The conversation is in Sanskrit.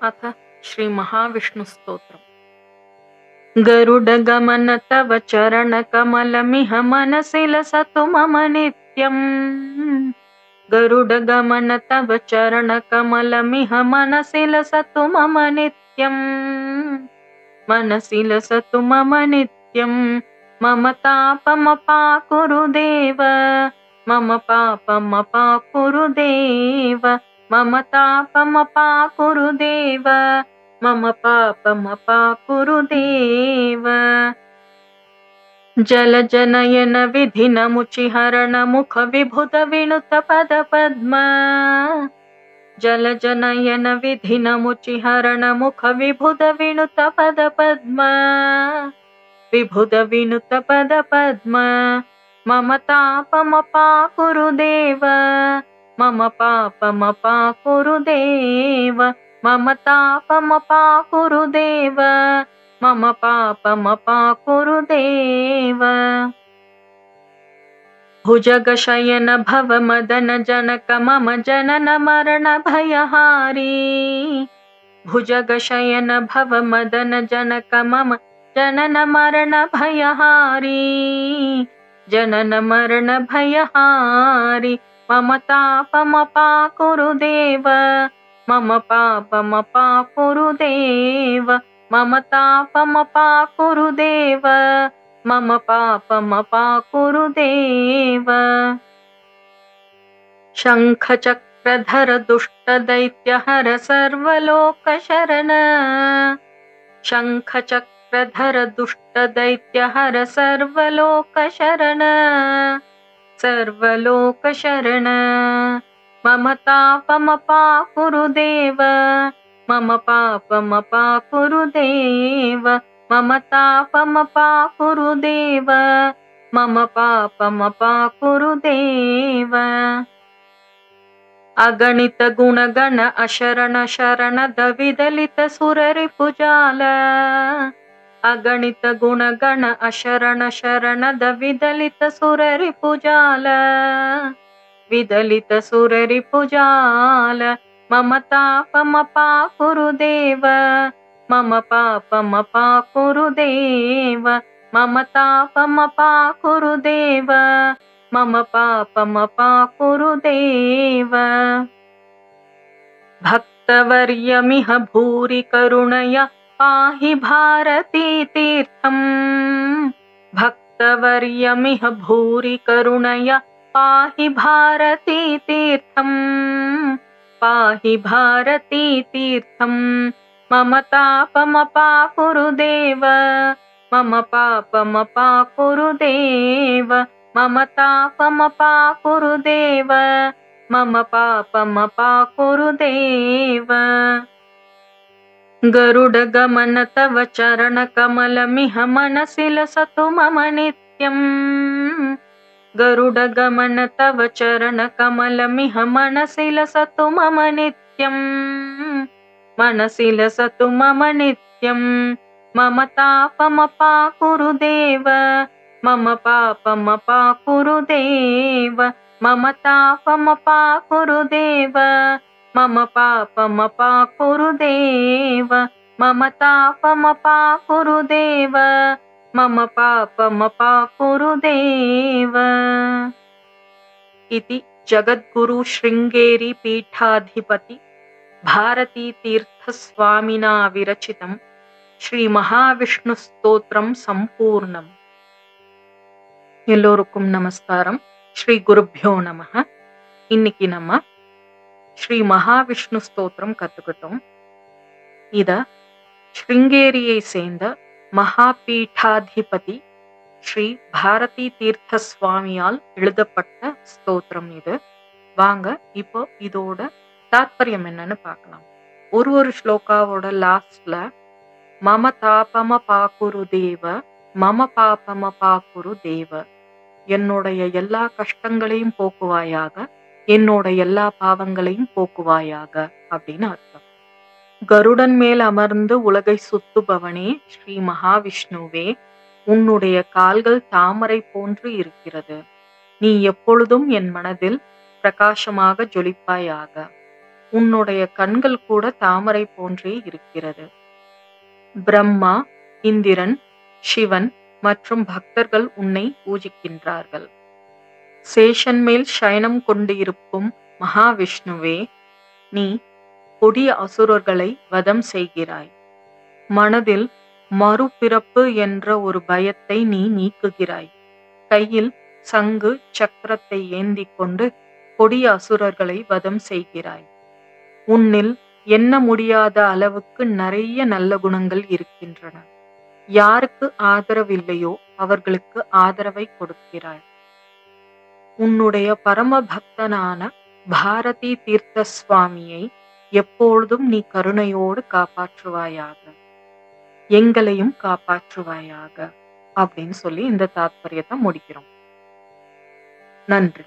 अथ श्री महाविष्णु स्तोत्रम्। गरुडगमन तव चरणकमलमिह मनसि लसतु मम नित्यम्। गरुडगमन तव चरणकमलमिह मनसि लसतु मम नित्यम्। मनसि लसतु मम नित्यम्। मम तापमपाकुरु देव। मम पापमपाकुरु देव। मम तापमपाकुरु देव। मम पापमपाकुरु देव। जलजनयन विधिनमुचिहरण मुख विभुत विनुत पद पद्म। जलजनयन विधिनमुचिहरण मुख विभुत विनुत पद पद्म। विभुत विनुत पद पद्म। मम तापमपाकुरु देव। मम पापमपाकुरु देव। मम तापमपाकुरु देव। मम पापमपाकुरु देव। भुजगशयन भव मदन जनक मम जनन मरण भयहारी। भुजगशयन भव मदन जनक मम जनन मरण भयहारी। जनन मरण भयहारी। मम तापमपाकुरु देव। मम पापमपाकुरु देव। मम तापमपाकुरु देव। मम पापमपाकुरु देव। शङ्खचक्रधर दुष्ट दैत्यहर सर्वलोकशरण। शङ्खचक्रधर दुष्ट दैत्यहर सर्वलोकशरण। सर्वलोकशरण। मम तापमपाकुरु देव। मम पापमपाकुरु देव। मम तापमपाकुरु देव। मम पापमपाकुरु देव। अगणित गुणगण अशरण शरण दविदलित सुररिपुजाल। अगणित गुणगण अशरण शरण दविदलित सुररिपुजाल। विदलित सुररिपुजाल। मम तापमपाकुरु देव। मम पापमपाकुरु देव। मम तापमपाकुरु देव। मम पापमपाकुरु देव। भक्तवर्यमिह भूरि करुणया पाहि भारती तीर्थम्। भक्तवर्यमिह भूरि करुणया पाहि भारती तीर्थम्। पाहि भारती तीर्थम्। मम तापमपाकुरु देव। मम पापमपाकुरु देव। मम तापमपाकुरु देव। मम पापमपाकुरु देव। गरुडगमन तव चरणकमलमिह मनसि लसतु मम नित्यम्। गरुडगमन तव चरणकमलमिह मनसि लसतु मम नित्यम्। मनसि लसतु मम नित्यम्। मम तापमपाकुरु देव। मम पापमपाकुरु देव। मम तापमपाकुरु देव। मम पापमपाकुरु देव। मम तापमपाकुरु देव। मम पापमपाकुरु देव। इति जगद्गुरु शृङ्गेरी पीठाधिपति भारती तीर्थ स्वामिना विरचितं श्री महाविष्णु स्तोत्रम संपूर्णम। எல்லோருக்கும் நமஸ்காரம். ஸ்ரீ குருப்யோ நமஹ. இன்னைக்கு நம்ம ஸ்ரீ மகாவிஷ்ணு ஸ்தோத்திரம் கத்துக்கிட்டோம். இத ஸ்ருங்கேரியை சேர்ந்த மகாபீட்டாதிபதி ஸ்ரீ பாரதி தீர்த்த சுவாமியால் எழுதப்பட்ட ஸ்தோத்திரம் இது. வாங்க இப்போ இதோட தாத்பரியம் என்னன்னு பார்க்கலாம். ஒரு ஸ்லோகாவோட லாஸ்ட்ல மம தாபமபாகுரு தேவ. மம பாபமபாகுரு தேவ. என்னுடைய எல்லா கஷ்டங்களையும் போக்குவாயாக. என்னோட எல்லா பாவங்களையும் போக்குவாயாக அப்படின்னு அர்த்தம். கருடன் மேல் அமர்ந்து உலகை சுத்துபவனே ஸ்ரீ மகாவிஷ்ணுவே, உன்னுடைய கால்கள் தாமரை போன்று இருக்கிறது. நீ எப்பொழுதும் என் மனதில் பிரகாசமாக ஜொலிப்பாயாக. உன்னுடைய கண்கள் கூட தாமரை போன்றே இருக்கிறது. பிரம்மா, இந்திரன், சிவன் மற்றும் பக்தர்கள் உன்னை பூஜிக்கின்றார்கள். சேஷன் மேல் சயனம் கொண்டு இருக்கும் மகாவிஷ்ணுவே, நீ கொடிய அசுரர்களை வதம் செய்கிறாய். மனதில் மறுபிறப்பு என்ற ஒரு பயத்தை நீ நீக்குகிறாய். கையில் சங்கு சக்கரத்தை ஏந்திக் கொண்டு கொடிய அசுரர்களை வதம் செய்கிறாய். உன்னில் எண்ண முடியாத அளவுக்கு நிறைய நல்ல குணங்கள் இருக்கின்றன. யாருக்கு ஆதரவில்லையோ அவர்களுக்கு ஆதரவை கொடுக்கிறாய். உன்னுடைய பரம பக்தனான பாரதி தீர்த்த சுவாமியை எப்பொழுதும் நீ கருணையோடு காப்பாற்றுவாயாக, எங்களையும் காப்பாற்றுவாயாக அப்படின்னு சொல்லி இந்த தாத்பரியத்தை முடிக்கிறோம். நன்றி.